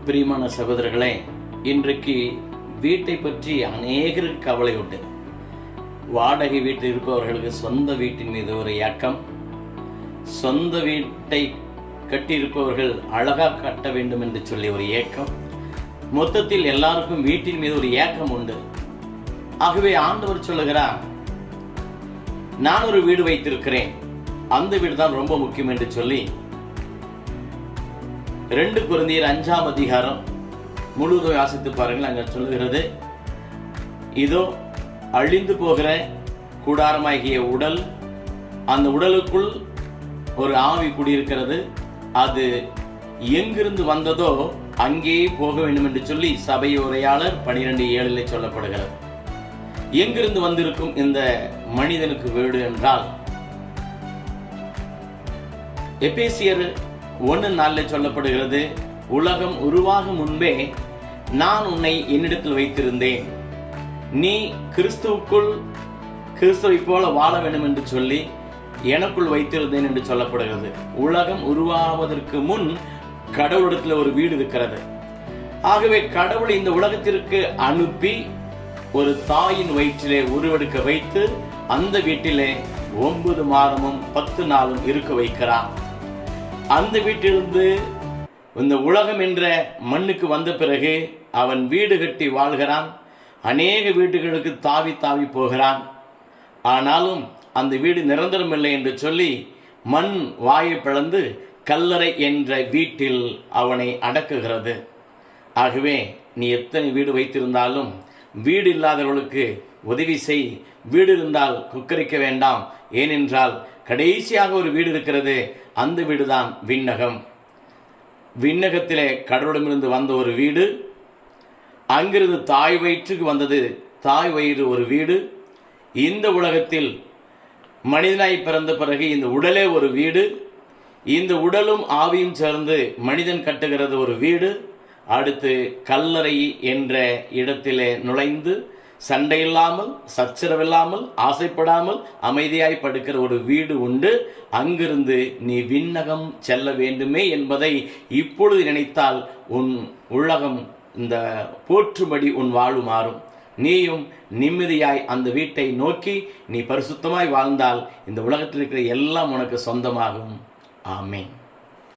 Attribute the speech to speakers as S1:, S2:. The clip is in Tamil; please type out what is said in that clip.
S1: பிரியமான சகோதரர்களே, இன்றைக்கு வீட்டை பற்றி அநேகருக்கு கவலை உண்டு. வாடகை வீட்டில் இருப்பவர்களுக்கு சொந்த வீட்டின் மீது ஒரு ஏக்கம், சொந்த வீட்டை கட்டியிருப்பவர்கள் அழகாக கட்ட வேண்டும் என்று சொல்லி ஒரு ஏக்கம், மொத்தத்தில் எல்லாருக்கும் வீட்டின் மீது ஒரு ஏக்கம் உண்டு. ஆகவே ஆண்டவர் சொல்லுகிறார், நான் ஒரு வீடு வைத்திருக்கிறேன், அந்த வீடு தான் ரொம்ப முக்கியம் என்று சொல்லி 2 கொரிந்தியர் 5ஆம் அதிகாரம் முழுவதும் வாசித்து பாருங்கள். அங்க சொல்லுகிறது, இதோ அழிந்து போகிற கூடாரமாகிய உடல், அந்த உடலுக்குள் ஒரு ஆவி குடியிருக்கிறது, அது எங்கிருந்து வந்ததோ அங்கே போக வேண்டும் என்று சொல்லி சபை உரையாளர் 12:7 சொல்லப்படுகிறது. எங்கிருந்து வந்திருக்கும் இந்த மனிதனுக்கு வீடு என்றால், எபேசியர் 1:4 சொல்லப்படுகிறது, உலகம் உருவாகும் முன்பே நான் உன்னை என்னிடத்தில் வைத்திருந்தேன், நீ கிறிஸ்துவை போல வாழ வேண்டும் என்று சொல்லி எனக்குள் வைத்திருந்தேன் என்று சொல்லப்படுகிறது. உலகம் உருவாவதற்கு முன் கடவுளிடத்தில் ஒரு வீடு இருக்கிறது. ஆகவே கடவுளை இந்த உலகத்திற்கு அனுப்பி ஒரு தாயின் வயிற்றிலே உருவெடுக்க வைத்து அந்த வீட்டிலே 9 மாதமும் 10 நாளும் இருக்க வைக்கிறார். அந்த வீட்டிலிருந்து இந்த உலகம் என்ற மண்ணுக்கு வந்த பிறகு அவன் வீடு கட்டி வாழ்கிறான். அநேக வீடுகளுக்கு தாவி தாவி போகிறான். ஆனாலும் அந்த வீடு நிரந்தரமில்லை என்று சொல்லி மண் வாயை பிளந்து கல்லறை என்ற வீட்டில் அவனை அடக்குகிறது. ஆகவே நீ எத்தனை வீடு வைத்திருந்தாலும் வீடு இல்லாதவர்களுக்கு உதவி செய். வீடு இருந்தால் குக்கரிக்க வேண்டாம். ஏனென்றால் கடைசியாக ஒரு வீடு இருக்கிறது, அந்த வீடுதான் விண்ணகம். விண்ணகத்திலே கடவுளிடமிருந்து வந்த ஒரு வீடு, அங்கிருந்து தாய் வயிற்றுக்கு வந்தது தாய் வயிறு ஒரு வீடு. இந்த உலகத்தில் மனிதனாய் பிறந்த பிறகு இந்த உடலே ஒரு வீடு. இந்த உடலும் ஆவியும் சேர்ந்து மனிதன் கட்டுகிறது ஒரு வீடு. அடுத்து கல்லறை என்ற இடத்திலே நுழைந்து சண்டை இல்லாமல், சச்சரவில்லாமல், ஆசைப்படாமல் அமைதியாய் படுக்கிற ஒரு வீடு உண்டு. அங்கிருந்து நீ விண்ணகம் செல்ல வேண்டுமே என்பதை இப்பொழுது நினைத்தால் உன் உலகம் இந்த போற்றும்படி உன் வாழ்வு மாறும். நீயும் நிம்மதியாய் அந்த வீட்டை நோக்கி நீ பரிசுத்தமாய் வாழ்ந்தால் இந்த உலகத்தில் இருக்கிற எல்லாம் உனக்கு சொந்தமாகும். ஆமென்.